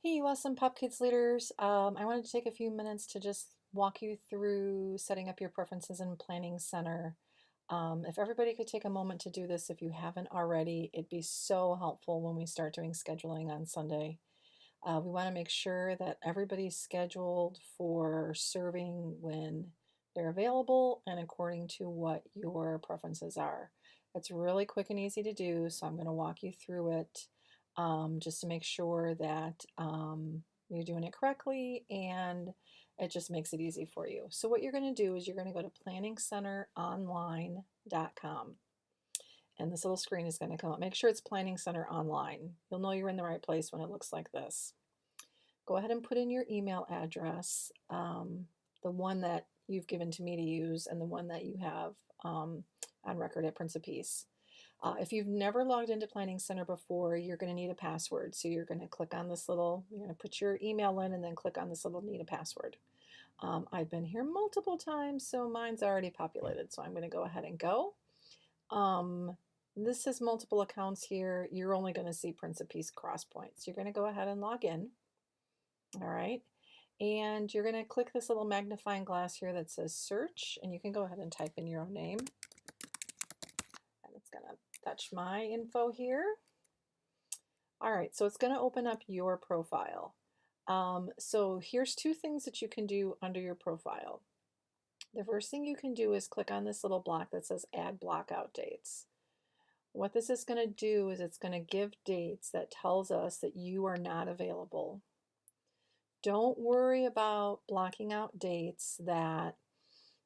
Hey, you awesome Pop Kids leaders. I wanted to take a few minutes to just walk you through setting up your preferences in Planning Center. If everybody could take a moment to do this, if you haven't already, it'd be so helpful when we start doing scheduling on Sunday. We want to make sure that everybody's scheduled for serving when they're available and according to what your preferences are. It's really quick and easy to do, so I'm going to walk you through it just to make sure that you're doing it correctly and it just makes it easy for you. So, what you're going to do is you're going to go to planningcenteronline.com and this little screen is going to come up. Make sure it's Planning Center Online. You'll know you're in the right place when it looks like this. Go ahead and put in your email address, the one that you've given to me to use and the one that you have on record at Prince of Peace. If you've never logged into Planning Center before, you're going to need a password. So you're going to click on this little, you're going to put your email in and then click on this little need a password. I've been here multiple times, so mine's already populated. So I'm going to go ahead and go. This has multiple accounts here. You're only going to see Prince of Peace Crosspoints. You're going to go ahead and log in. All right. And you're going to click this little magnifying glass here that says search, and you can go ahead and type in your own name. And it's going to touch my info here. All right, so it's going to open up your profile. So here's two things that you can do under your profile. The first thing you can do is click on this little block that says add blockout dates. What this is going to do is it's going to give dates that tells us that you are not available. Don't worry about blocking out dates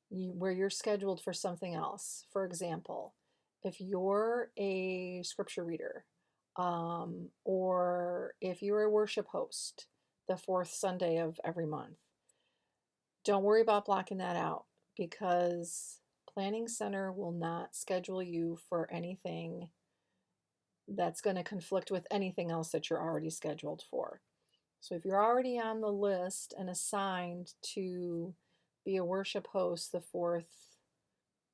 where you're scheduled for something else. For example, if you're a scripture reader, or if you're a worship host the fourth Sunday of every month, don't worry about blocking that out because Planning Center will not schedule you for anything that's going to conflict with anything else that you're already scheduled for. So if you're already on the list and assigned to be a worship host the fourth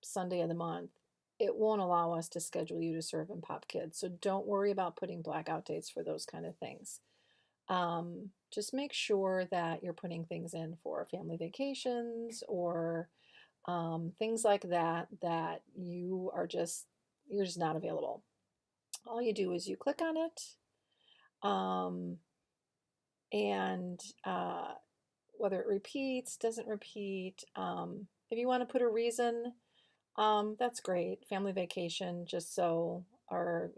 Sunday of the month, it won't allow us to schedule you to serve in Pop Kids. So don't worry about putting blackout dates for those kind of things. Just make sure that you're putting things in for family vacations or things like that you're just not available. All you do is you click on it, um, and whether it repeats, doesn't repeat. If you want to put a reason, that's great. Family vacation, just so, or,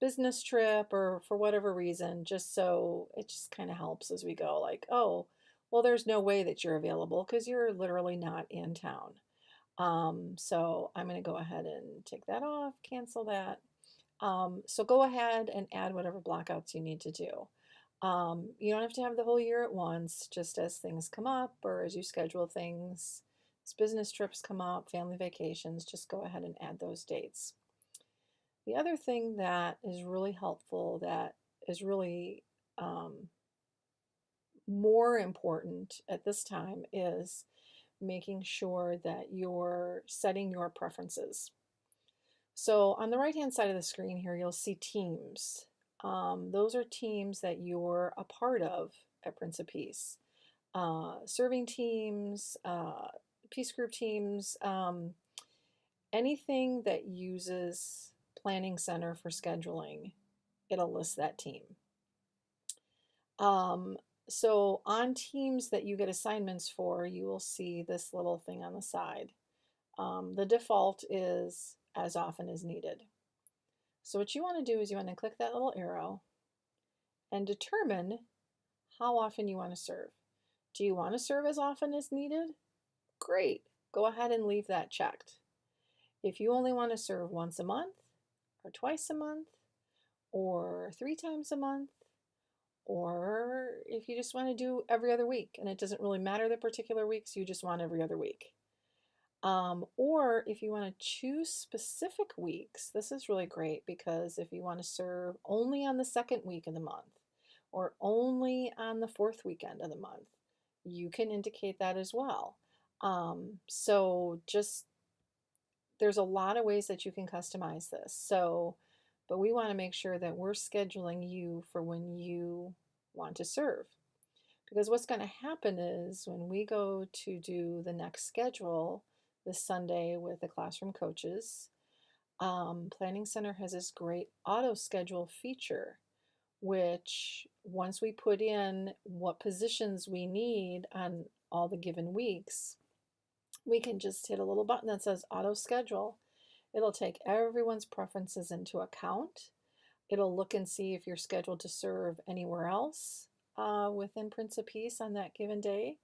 business trip, or for whatever reason, just so it just kind of helps as we go. Like, oh, well, there's no way that you're available because you're literally not in town. So I'm going to go ahead and take that off, cancel that. So go ahead and add whatever blockouts you need to do. You don't have to have the whole year at once, just as things come up or as you schedule things, as business trips come up, family vacations, just go ahead and add those dates. The other thing that is really helpful, that is really more important at this time, is making sure that you're setting your preferences. So on the right hand side of the screen here, you'll see teams. Those are teams that you're a part of at Prince of Peace. Serving teams, peace group teams, anything that uses Planning Center for scheduling, it'll list that team. So on teams that you get assignments for, you will see this little thing on the side. The default is as often as needed. So what you want to do is you want to click that little arrow and determine how often you want to serve. Do you want to serve as often as needed? Great. Go ahead and leave that checked. If you only want to serve once a month, or twice a month, or 3 times a month, or if you just want to do every other week and it doesn't really matter the particular weeks, you just want every other week. Or if you want to choose specific weeks, this is really great because if you want to serve only on the second week of the month or only on the fourth weekend of the month, you can indicate that as well. So just there's a lot of ways that you can customize this. So, but we want to make sure that we're scheduling you for when you want to serve. Because what's going to happen is when we go to do the next schedule this Sunday with the classroom coaches, Planning Center has this great auto schedule feature, which once we put in what positions we need on all the given weeks, we can just hit a little button that says auto schedule. It'll take everyone's preferences into account. It'll look and see if you're scheduled to serve anywhere else within Prince of Peace on that given day,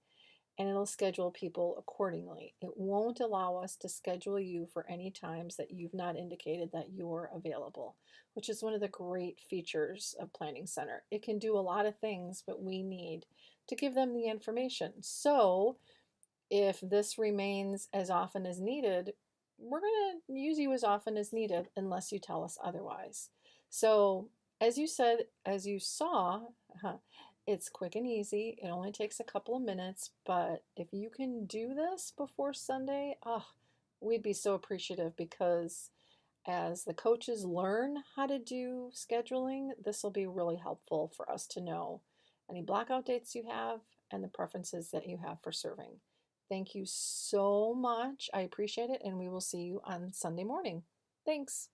and it'll schedule people accordingly. It won't allow us to schedule you for any times that you've not indicated that you're available, which is one of the great features of Planning Center. It can do a lot of things, but we need to give them the information. So if this remains as often as needed, we're going to use you as often as needed unless you tell us otherwise. So, as you said, as you saw, it's quick and easy. It only takes a couple of minutes, but if you can do this before Sunday, we'd be so appreciative because as the coaches learn how to do scheduling, this will be really helpful for us to know any blackout dates you have and the preferences that you have for serving. Thank you so much. I appreciate it, and we will see you on Sunday morning. Thanks.